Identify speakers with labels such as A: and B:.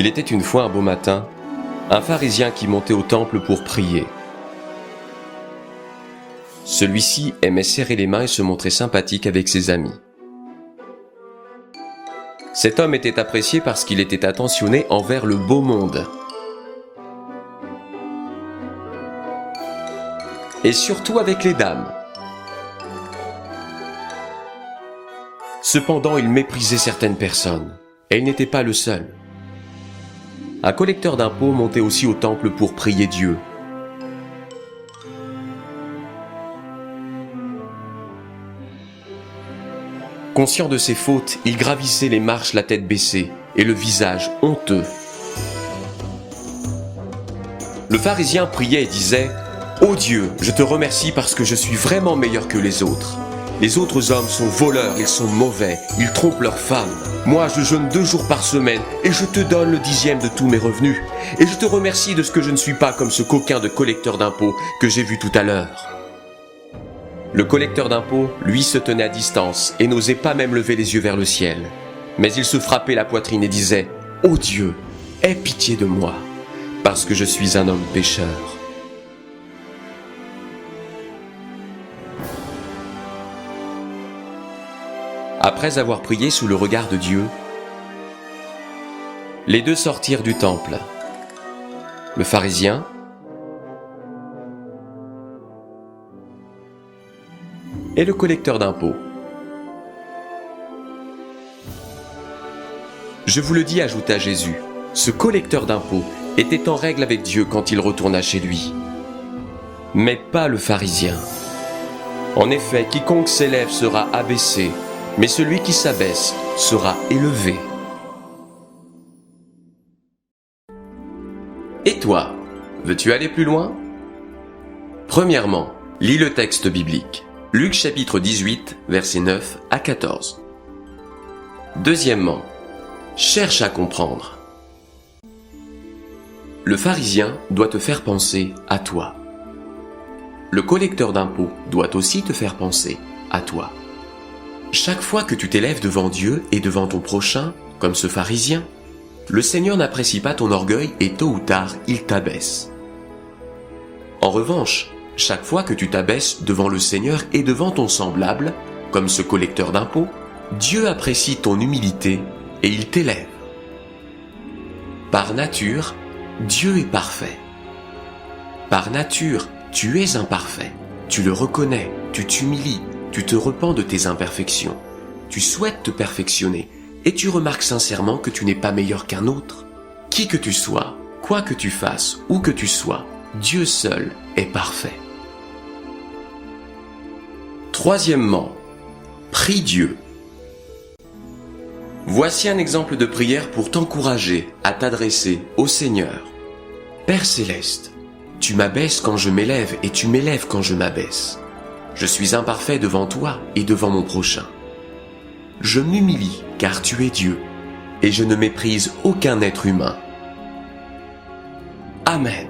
A: Il était une fois un beau matin, un pharisien qui montait au temple pour prier. Celui-ci aimait serrer les mains et se montrer sympathique avec ses amis. Cet homme était apprécié parce qu'il était attentionné envers le beau monde. Et surtout avec les dames. Cependant, il méprisait certaines personnes, et il n'était pas le seul. Un collecteur d'impôts montait aussi au temple pour prier Dieu. Conscient de ses fautes, il gravissait les marches la tête baissée et le visage honteux. Le pharisien priait et disait « Ô Dieu, je te remercie parce que je suis vraiment meilleur que les autres. Les autres hommes sont voleurs, ils sont mauvais, ils trompent leurs femmes. Moi, je jeûne 2 jours par semaine et je te donne le 10e de tous mes revenus. Et je te remercie de ce que je ne suis pas comme ce coquin de collecteur d'impôts que j'ai vu tout à l'heure. » Le collecteur d'impôts, lui, se tenait à distance et n'osait pas même lever les yeux vers le ciel. Mais il se frappait la poitrine et disait « Ô Dieu, aie pitié de moi, parce que je suis un homme pécheur. » Après avoir prié sous le regard de Dieu, les deux sortirent du temple. Le pharisien et le collecteur d'impôts. Je vous le dis, ajouta Jésus, ce collecteur d'impôts était en règle avec Dieu quand il retourna chez lui. Mais pas le pharisien. En effet, quiconque s'élève sera abaissé, mais celui qui s'abaisse sera élevé. Et toi, veux-tu aller plus loin? Premièrement, lis le texte biblique. Luc chapitre 18, versets 9 à 14. Deuxièmement, cherche à comprendre. Le pharisien doit te faire penser à toi. Le collecteur d'impôts doit aussi te faire penser à toi. Chaque fois que tu t'élèves devant Dieu et devant ton prochain, comme ce pharisien, le Seigneur n'apprécie pas ton orgueil et tôt ou tard, il t'abaisse. En revanche, chaque fois que tu t'abaisses devant le Seigneur et devant ton semblable, comme ce collecteur d'impôts, Dieu apprécie ton humilité et il t'élève. Par nature, Dieu est parfait. Par nature, tu es imparfait. Tu le reconnais, tu t'humilies, tu te repens de tes imperfections. Tu souhaites te perfectionner et tu remarques sincèrement que tu n'es pas meilleur qu'un autre. Qui que tu sois, quoi que tu fasses, où que tu sois, Dieu seul est parfait. Troisièmement, prie Dieu. Voici un exemple de prière pour t'encourager à t'adresser au Seigneur. Père céleste, tu m'abaisses quand je m'élève et tu m'élèves quand je m'abaisse. Je suis imparfait devant toi et devant mon prochain. Je m'humilie car tu es Dieu et je ne méprise aucun être humain. Amen.